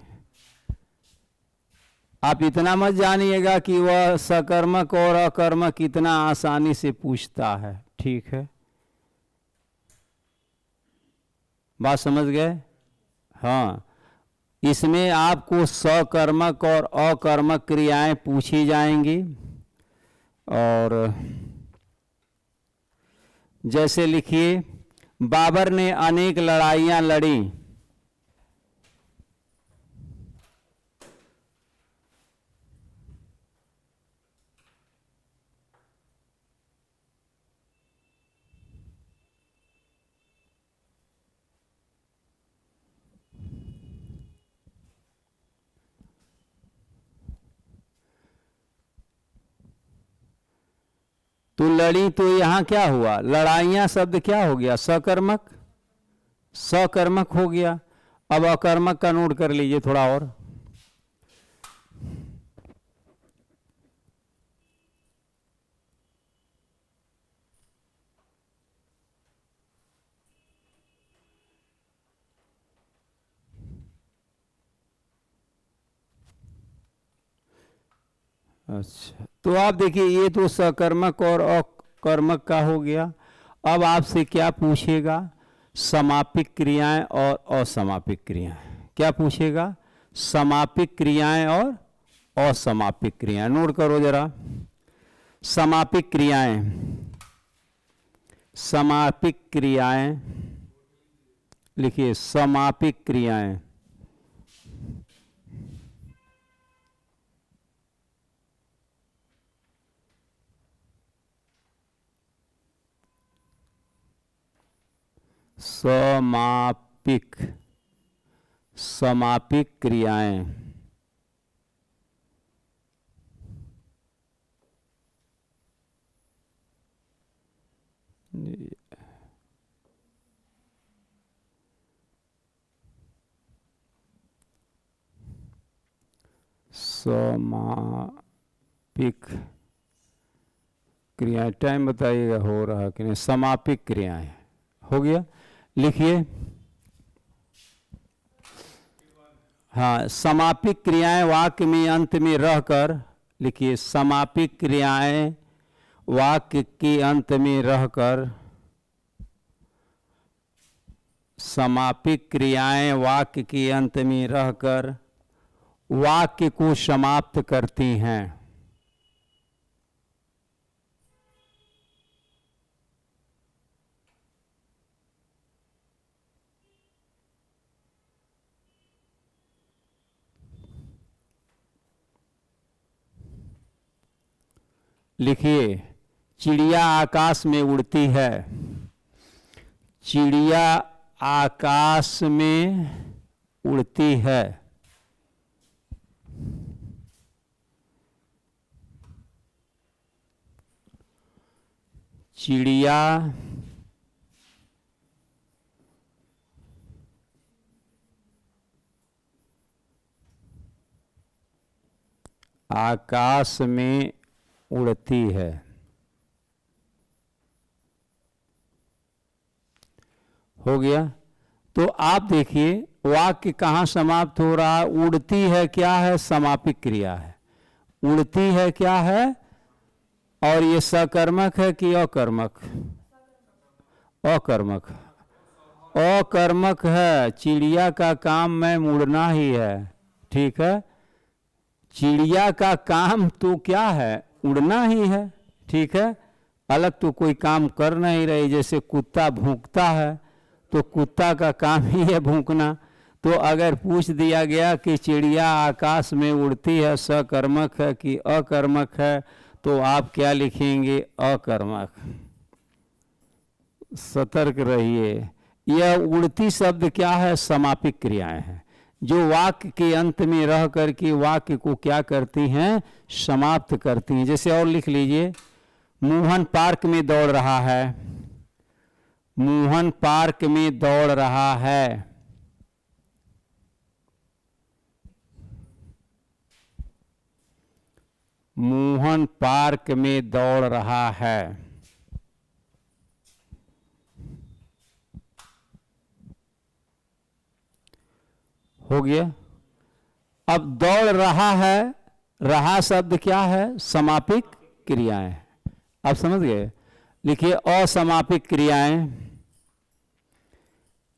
आप इतना मत जानिएगा कि वह सकर्मक और अकर्मक इतना आसानी से पूछता है, ठीक है, बात समझ गए। हाँ, इसमें आपको सकर्मक और अकर्मक क्रियाएं पूछी जाएंगी। और जैसे लिखिए, बाबर ने अनेक लड़ाइयां लड़ी। तो लड़ी, तो यहां क्या हुआ, लड़ाइयां शब्द क्या हो गया, सकर्मक, सकर्मक हो गया। अब अकर्मक का नोट कर लीजिए थोड़ा और। अच्छा, तो आप देखिए, ये तो सकर्मक और अकर्मक का हो गया। अब आपसे क्या पूछेगा, समापिक क्रियाएं और असमापिक क्रियाएं। क्या पूछेगा, समापिक क्रियाएं और असमापिक क्रियाएं। नोट करो जरा, समापिक क्रियाएं, समापिक क्रियाएं लिखिए, समापिक क्रियाएं। समापिक, समापिक क्रियाएं। समापिक क्रियाएं, टाइम बताइएगा हो रहा कि नहीं। समापिक क्रियाएं हो गया, लिखिए। हाँ, समापिक क्रियाएं वाक्य में अंत में रहकर, लिखिए, समापिक क्रियाएं वाक्य के अंत में रहकर, समापिक क्रियाएं वाक्य के अंत में रहकर वाक्य को समाप्त करती हैं। लिखिए, चिड़िया आकाश में उड़ती है। चिड़िया आकाश में उड़ती है। चिड़िया आकाश में उड़ती है। हो गया। तो आप देखिए, वाक्य कहाँ समाप्त हो रहा है, उड़ती है क्या है, समापिक क्रिया है। उड़ती है क्या है, और ये सकर्मक है कि अकर्मक, अकर्मक, अकर्मक है। चिड़िया का काम में उड़ना ही है, ठीक है। चिड़िया का काम तो क्या है, उड़ना ही है, ठीक है। अलग तो कोई काम कर नहीं रही। जैसे कुत्ता भौंकता है तो कुत्ता का काम ही है भौंकना। तो अगर पूछ दिया गया कि चिड़िया आकाश में उड़ती है सकर्मक है कि अकर्मक है, तो आप क्या लिखेंगे? अकर्मक। सतर्क रहिए। यह उड़ती शब्द क्या है? समापिक क्रियाएं हैं, जो वाक्य के अंत में रह करके वाक्य को क्या करती हैं? समाप्त करती हैं। जैसे और लिख लीजिए, मोहन पार्क में दौड़ रहा है। मोहन पार्क में दौड़ रहा है। मोहन पार्क में दौड़ रहा है। हो गया। अब दौड़ रहा है, रहा शब्द क्या है? समापिक क्रियाएं। आप समझ गए? लिखिए असमापिक क्रियाएं।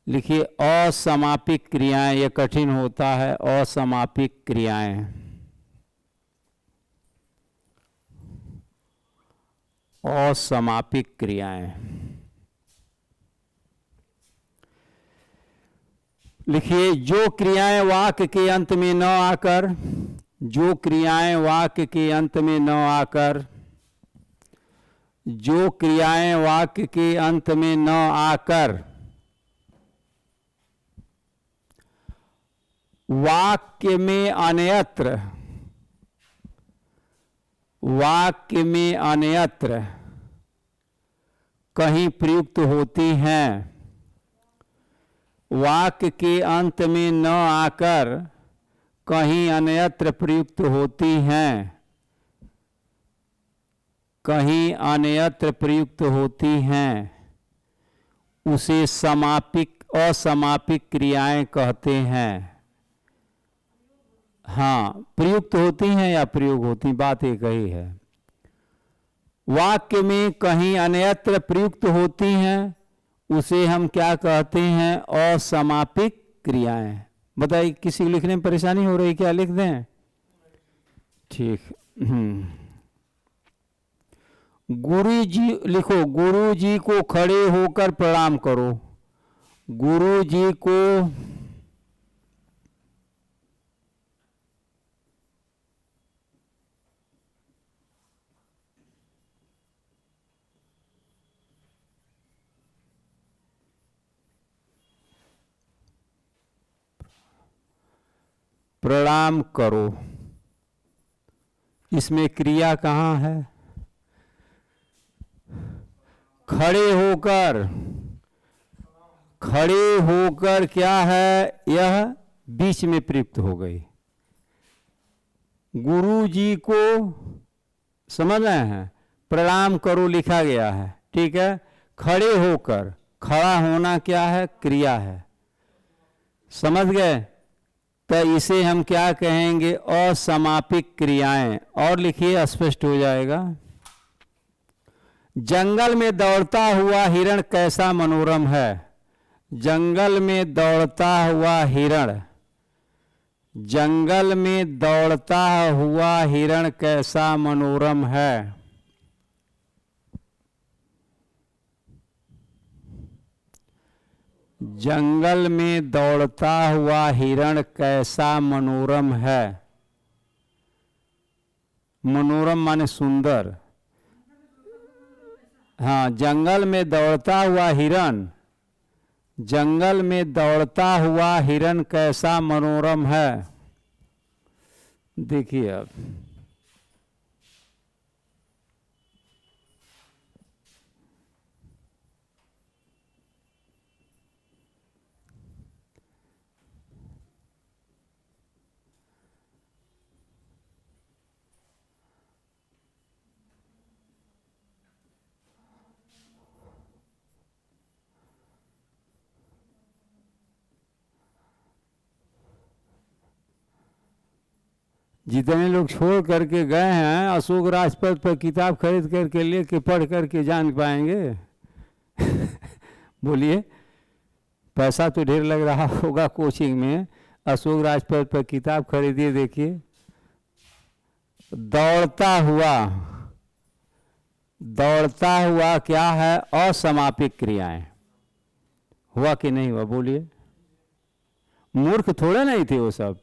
लिखिए असमापिक क्रियाएं। यह कठिन होता है। असमापिक क्रियाएं। असमापिक क्रियाएं। लिखिए जो क्रियाएं वाक्य के अंत में न आकर, जो क्रियाएं वाक्य के अंत में न आकर, जो क्रियाएं वाक्य के अंत में न आकर वाक्य में अन्यत्र, वाक्य में अन्यत्र कहीं प्रयुक्त होती हैं, वाक्य के अंत में न आकर कहीं अन्यत्र प्रयुक्त होती हैं, कहीं अन्यत्र प्रयुक्त होती हैं, उसे समापिक असमापिक क्रियाएं कहते हैं। हाँ, प्रयुक्त होती हैं या प्रयोग होती, बात एक ही है। वाक्य में कहीं अन्यत्र प्रयुक्त होती हैं, उसे हम क्या कहते हैं? असमापिक क्रियाएं। बताइए, किसी को लिखने में परेशानी हो रही? क्या लिख दें? ठीक। गुरु जी लिखो। गुरु जी को खड़े होकर प्रणाम करो। गुरु जी को प्रणाम करो। इसमें क्रिया कहाँ है? खड़े होकर। खड़े होकर क्या है? यह बीच में प्रयुक्त हो गई। गुरु जी को समझ रहे हैं? प्रणाम करो लिखा गया है, ठीक है। खड़े होकर, खड़ा होना क्या है? क्रिया है। समझ गए? तो इसे हम क्या कहेंगे? असमापिक क्रियाएं। और लिखिए, स्पष्ट हो जाएगा। जंगल में दौड़ता हुआ हिरण कैसा मनोरम है। जंगल में दौड़ता हुआ हिरण, जंगल में दौड़ता हुआ हिरण कैसा मनोरम है। जंगल में दौड़ता हुआ हिरण कैसा मनोरम है। मनोरम माने सुंदर। हाँ, जंगल में दौड़ता हुआ हिरण, जंगल में दौड़ता हुआ हिरण कैसा मनोरम है। देखिए अब जितने लोग छोड़ करके गए हैं अशोक राजपथ पर किताब खरीद करके लेके पढ़ करके जान पाएंगे। बोलिए, पैसा तो ढेर लग रहा होगा कोचिंग में। अशोक राजपथ पर किताब खरीदिए, देखिए। दौड़ता हुआ, दौड़ता हुआ क्या है? असमापिक क्रियाएं। हुआ कि नहीं हुआ? बोलिए। मूर्ख थोड़े नहीं थे वो सब।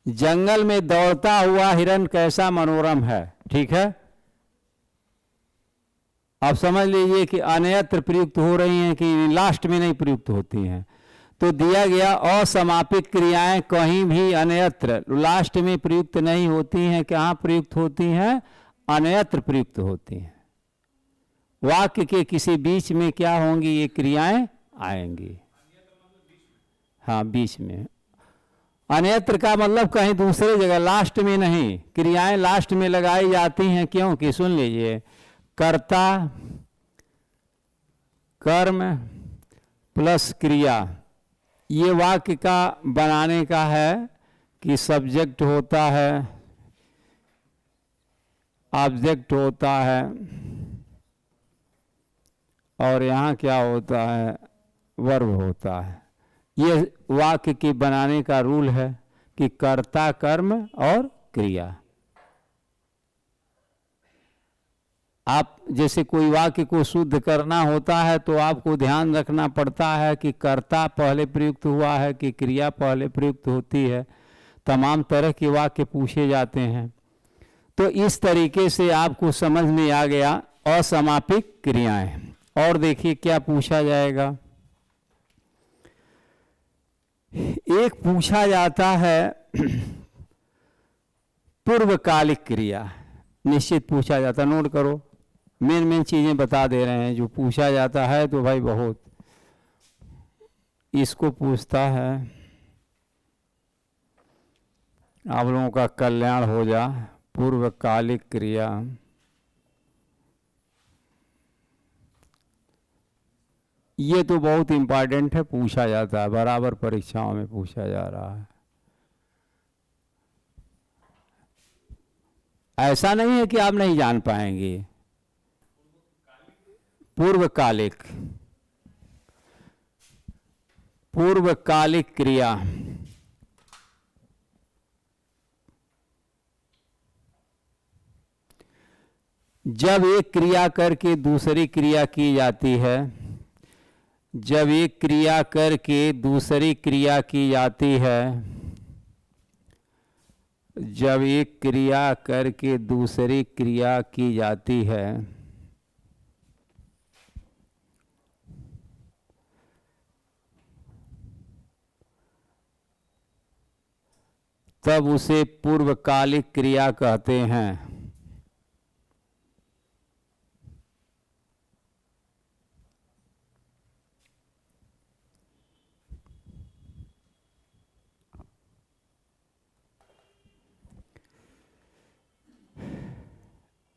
जंगल में दौड़ता हुआ हिरण कैसा मनोरम है, ठीक है। आप समझ लीजिए कि अन्यत्र प्रयुक्त हो रही हैं कि लास्ट में नहीं प्रयुक्त होती हैं। तो दिया गया असमापित क्रियाएं कहीं भी अन्यत्र लास्ट में प्रयुक्त नहीं होती हैं। कहाँ प्रयुक्त होती हैं? अन्यत्र प्रयुक्त होती हैं। वाक्य के किसी बीच में क्या होंगी ये क्रियाएं? आएंगी। हाँ, बीच में। अन्यत्र का मतलब कहीं दूसरे जगह, लास्ट में नहीं। क्रियाएं लास्ट में लगाई जाती हैं क्योंकि सुन लीजिए, कर्ता कर्म प्लस क्रिया, ये वाक्य का बनाने का है कि सब्जेक्ट होता है, ऑब्जेक्ट होता है, और यहाँ क्या होता है? वर्ब होता है। ये वाक्य के बनाने का रूल है कि कर्ता कर्म और क्रिया। आप जैसे कोई वाक्य को शुद्ध करना होता है तो आपको ध्यान रखना पड़ता है कि कर्ता पहले प्रयुक्त हुआ है कि क्रिया पहले प्रयुक्त होती है। तमाम तरह के वाक्य पूछे जाते हैं। तो इस तरीके से आपको समझ में आ गया असमापित क्रियाएं। और देखिए क्या पूछा जाएगा। एक पूछा जाता है पूर्वकालिक क्रिया, निश्चित पूछा जाता। नोट करो, मेन चीजें बता दे रहे हैं जो पूछा जाता है। तो भाई बहुत इसको पूछता है, आप लोगों का कल्याण हो जा। पूर्वकालिक क्रिया, ये तो बहुत इंपॉर्टेंट है, पूछा जाता है, बराबर परीक्षाओं में पूछा जा रहा है। ऐसा नहीं है कि आप नहीं जान पाएंगे। पूर्वकालिक, पूर्वकालिक क्रिया, जब एक क्रिया करके दूसरी क्रिया की जाती है, जब एक क्रिया करके दूसरी क्रिया की जाती है, जब एक क्रिया करके दूसरी क्रिया की जाती है, तब उसे पूर्वकालिक क्रिया कहते हैं।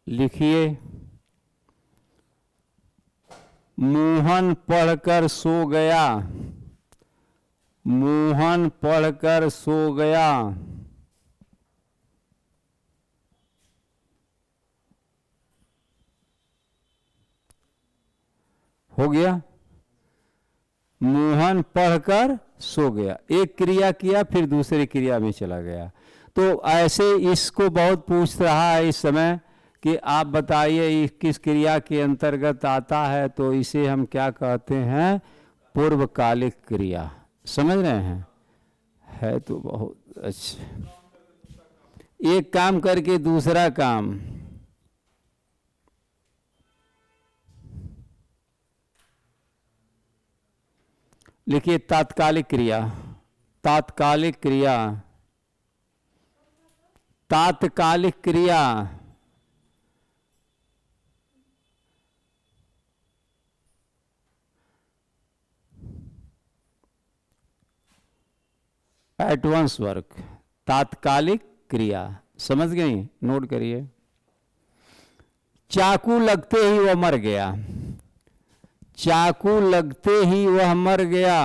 लिखिए, मोहन पढ़कर सो गया। मोहन पढ़कर सो गया। हो गया। मोहन पढ़कर सो गया, एक क्रिया किया फिर दूसरी क्रिया में चला गया। तो ऐसे इसको बहुत पूछ रहा है इस समय कि आप बताइए किस क्रिया के अंतर्गत आता है। तो इसे हम क्या कहते हैं? पूर्वकालिक क्रिया। समझ रहे हैं? है तो बहुत अच्छा। एक काम करके दूसरा काम, लिखिए तात्कालिक क्रिया। तात्कालिक क्रिया, तात्कालिक क्रिया, एडवांस वर्क, तात्कालिक क्रिया। समझ गई? नोट करिए। चाकू लगते ही वह मर गया। चाकू लगते ही वह मर गया।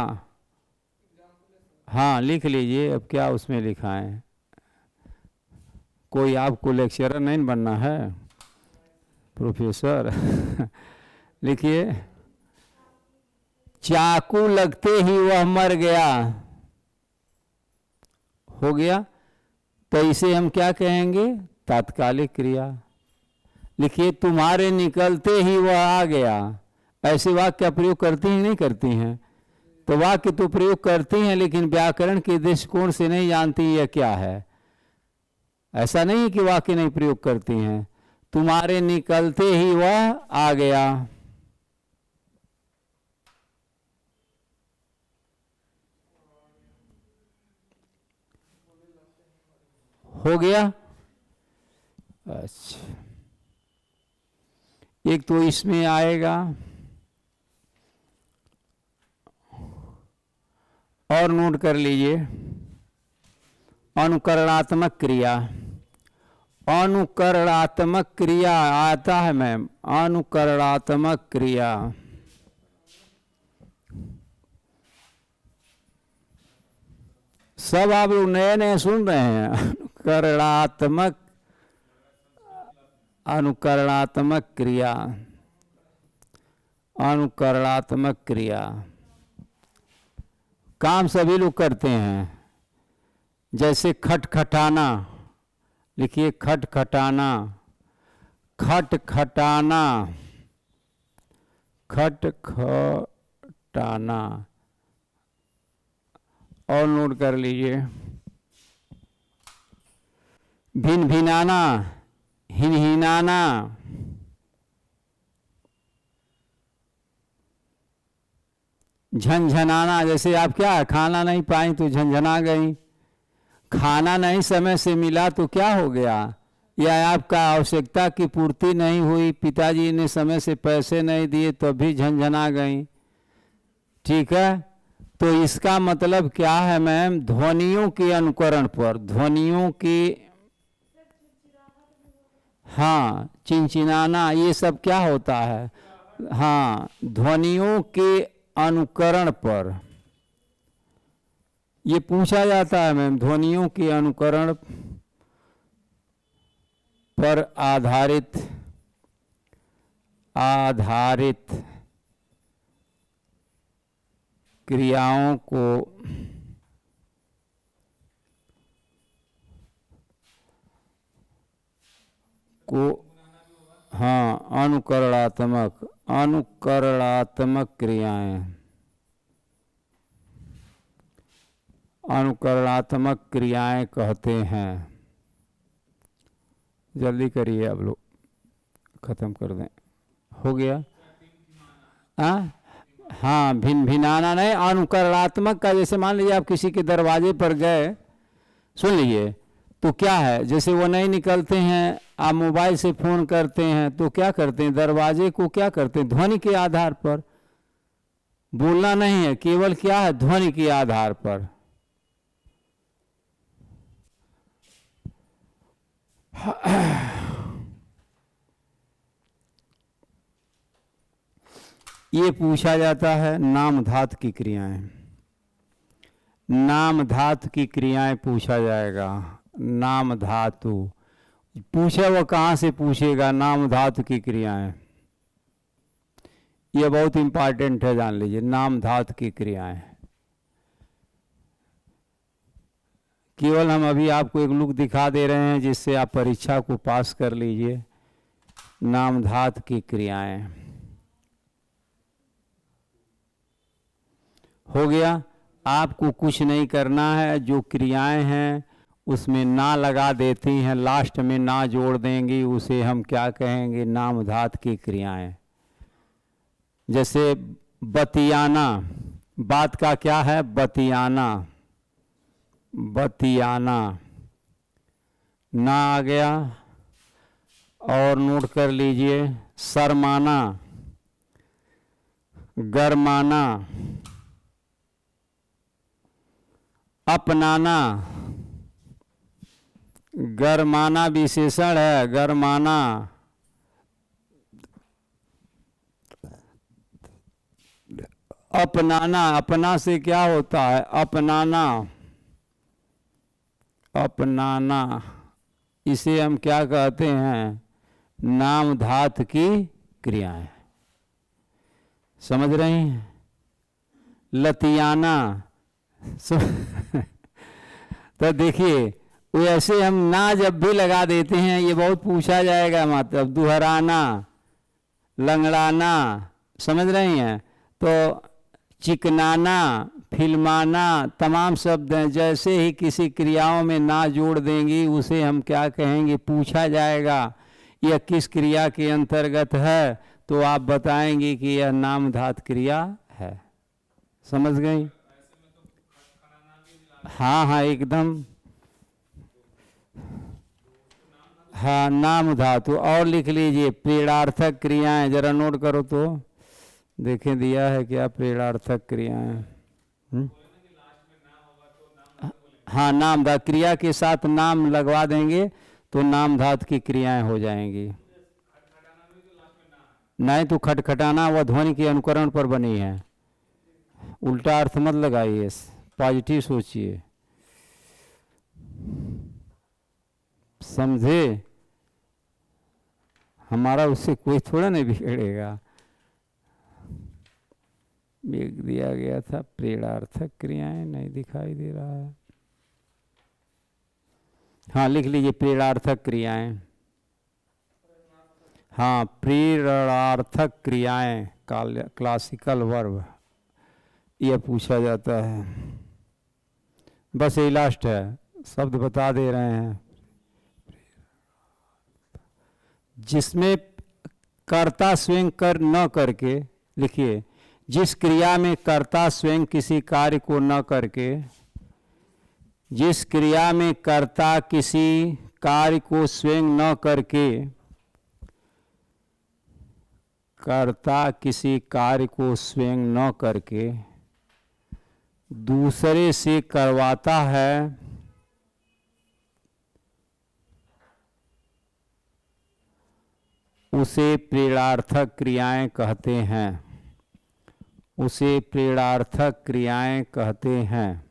हाँ, लिख लीजिए। अब क्या उसमें लिखा है? कोई आपको लेक्चरर नहीं बनना है, प्रोफेसर। लिखिए, चाकू लगते ही वह मर गया। हो गया। तो इसे हम क्या कहेंगे? तात्कालिक क्रिया। लिखिए तुम्हारे निकलते ही वह आ गया। ऐसे वाक्य का प्रयोग करती हैं नहीं करती हैं? तो वाक्य तो प्रयोग करती हैं लेकिन व्याकरण के दृष्टिकोण से नहीं जानती यह क्या है। ऐसा नहीं कि वाक्य नहीं प्रयोग करती हैं। तुम्हारे निकलते ही वह आ गया। हो गया। अच्छा, एक तो इसमें आएगा और नोट कर लीजिए, अनुकरणात्मक क्रिया। अनुकरणात्मक क्रिया आता है मैम, अनुकरणात्मक क्रिया। सब आप लोग नए नए सुन रहे हैं। अनुकरणात्मक, अनुकरणात्मक क्रिया, अनुकरणात्मक क्रिया काम सभी लोग करते हैं। जैसे खटखटाना, लिखिए खटखटाना, खटखटाना, खटखटाना। और नोट कर लीजिए, भिनभिनाना, हिनहिनाना, झंझनाना। जैसे आप क्या खाना नहीं पाई तो झंझना गई, खाना नहीं समय से मिला तो क्या हो गया, या आपका आवश्यकता की पूर्ति नहीं हुई, पिताजी ने समय से पैसे नहीं दिए तो भी झंझना गई। ठीक है, तो इसका मतलब क्या है मैम, ध्वनियों के अनुकरण पर, ध्वनियों की, हाँ चिंचिनाना, ये सब क्या होता है, हाँ ध्वनियों के अनुकरण पर ये पूछा जाता है मैम, ध्वनियों के अनुकरण पर आधारित, आधारित क्रियाओं को हाँ अनुकरणात्मक, अनुकरणात्मक क्रियाएं, अनुकरणात्मक क्रियाएं कहते हैं। जल्दी करिए आप लोग, खत्म कर दें। हो गया? हाँ भिनभिनाना नहीं, अनुकरणात्मक का जैसे मान लीजिए आप किसी के दरवाजे पर गए, सुन लीजिए, तो क्या है, जैसे वो नहीं निकलते हैं, आप मोबाइल से फोन करते हैं तो क्या करते हैं, दरवाजे को क्या करते हैं, ध्वनि के आधार पर, बोलना नहीं है, केवल क्या है, ध्वनि के आधार पर। ये पूछा जाता है नाम धातु की क्रियाएं, नाम धातु की क्रियाएं पूछा जाएगा। नाम धातु पूछे, वो कहाँ से पूछेगा, नाम धातु की क्रियाएं, ये बहुत इंपॉर्टेंट है, जान लीजिए। नाम धातु की क्रियाएं केवल हम अभी आपको एक लुक दिखा दे रहे हैं जिससे आप परीक्षा को पास कर लीजिए। नाम धातु की क्रियाएं हो गया। आपको कुछ नहीं करना है, जो क्रियाएं हैं उसमें ना लगा देती हैं, लास्ट में ना जोड़ देंगी, उसे हम क्या कहेंगे, नाम धातु की क्रियाएं। जैसे बतियाना, बात का क्या है, बतियाना, बतियाना, ना आ गया। और नोट कर लीजिए, शर्माना, गरमाना, अपनाना, गरमाना विशेषण है, गरमाना, अपनाना, अपना से क्या होता है, अपनाना, अपनाना, इसे हम क्या कहते हैं, नाम धातु की क्रियाएं। समझ रही हैं? लतियाना तो देखिए, वो ऐसे हम ना जब भी लगा देते हैं, ये बहुत पूछा जाएगा, मतलब दुहराना, लंगड़ाना, समझ रही हैं? तो चिकनाना, फिल्माना, तमाम शब्द हैं। जैसे ही किसी क्रियाओं में ना जोड़ देंगी उसे हम क्या कहेंगे, पूछा जाएगा यह किस क्रिया के अंतर्गत है, तो आप बताएंगे कि यह नाम धातु क्रिया है। समझ गई? हाँ हाँ एकदम, हाँ नाम धातु। और लिख लीजिए प्रेरणार्थक क्रियाएं, जरा नोट करो तो देखें दिया है क्या प्रेरणार्थक क्रियाएं। हाँ नाम धातु क्रिया के साथ नाम लगवा देंगे तो नाम धातु की क्रियाएं हो जाएंगी। नहीं तो खटखटाना वह ध्वनि के अनुकरण पर बनी है, उल्टा अर्थ मत लगाइए, पॉजिटिव सोचिए, समझे? हमारा उससे कोई थोड़ा नहीं बिगड़ेगा। एक दिया गया था प्रेरणार्थक क्रियाएं, नहीं दिखाई दे रहा है। हाँ लिख लीजिए प्रेरणार्थक क्रियाएं। हाँ प्रेरणार्थक क्रियाएं, क्लासिकल वर्ब, यह पूछा जाता है। बस ये लास्ट है, शब्द बता दे रहे हैं। जिसमें कर्ता स्वयं कर न करके, लिखिए जिस क्रिया में कर्ता स्वयं किसी कार्य को न करके, जिस क्रिया में कर्ता किसी कार्य को स्वयं न करके, कर्ता किसी कार्य को स्वयं न करके दूसरे से करवाता है, उसे प्रेरणार्थक क्रियाएं कहते हैं। उसे प्रेरणार्थक क्रियाएं कहते हैं।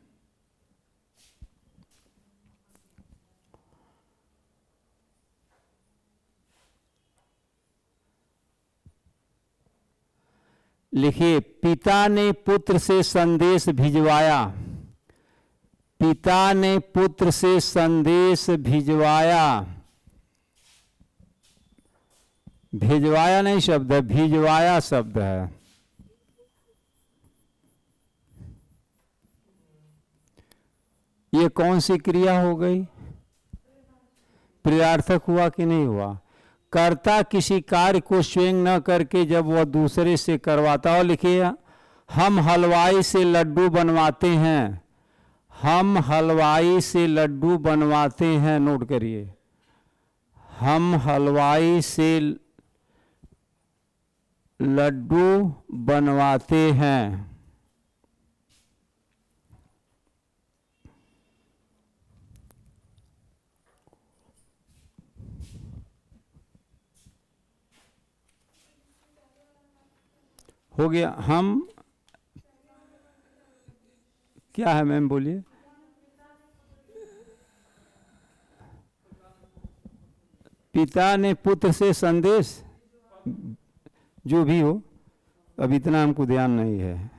लिखिए पिता ने पुत्र से संदेश भिजवाया। पिता ने पुत्र से संदेश भिजवाया। भिजवाया नहीं शब्द है, भिजवाया शब्द है। ये कौन सी क्रिया हो गई? प्रेरणार्थक हुआ कि नहीं हुआ? कर्ता किसी कार्य को स्वयं न करके जब वह दूसरे से करवाता हो। लिखिए हम हलवाई से लड्डू बनवाते हैं। हम हलवाई से लड्डू बनवाते हैं, नोट करिए, हम हलवाई से लड्डू बनवाते हैं। हो गया। हम क्या है मैम, बोलिए। पिता ने पुत्र से संदेश, जो भी हो, अब इतना हमको ध्यान नहीं है।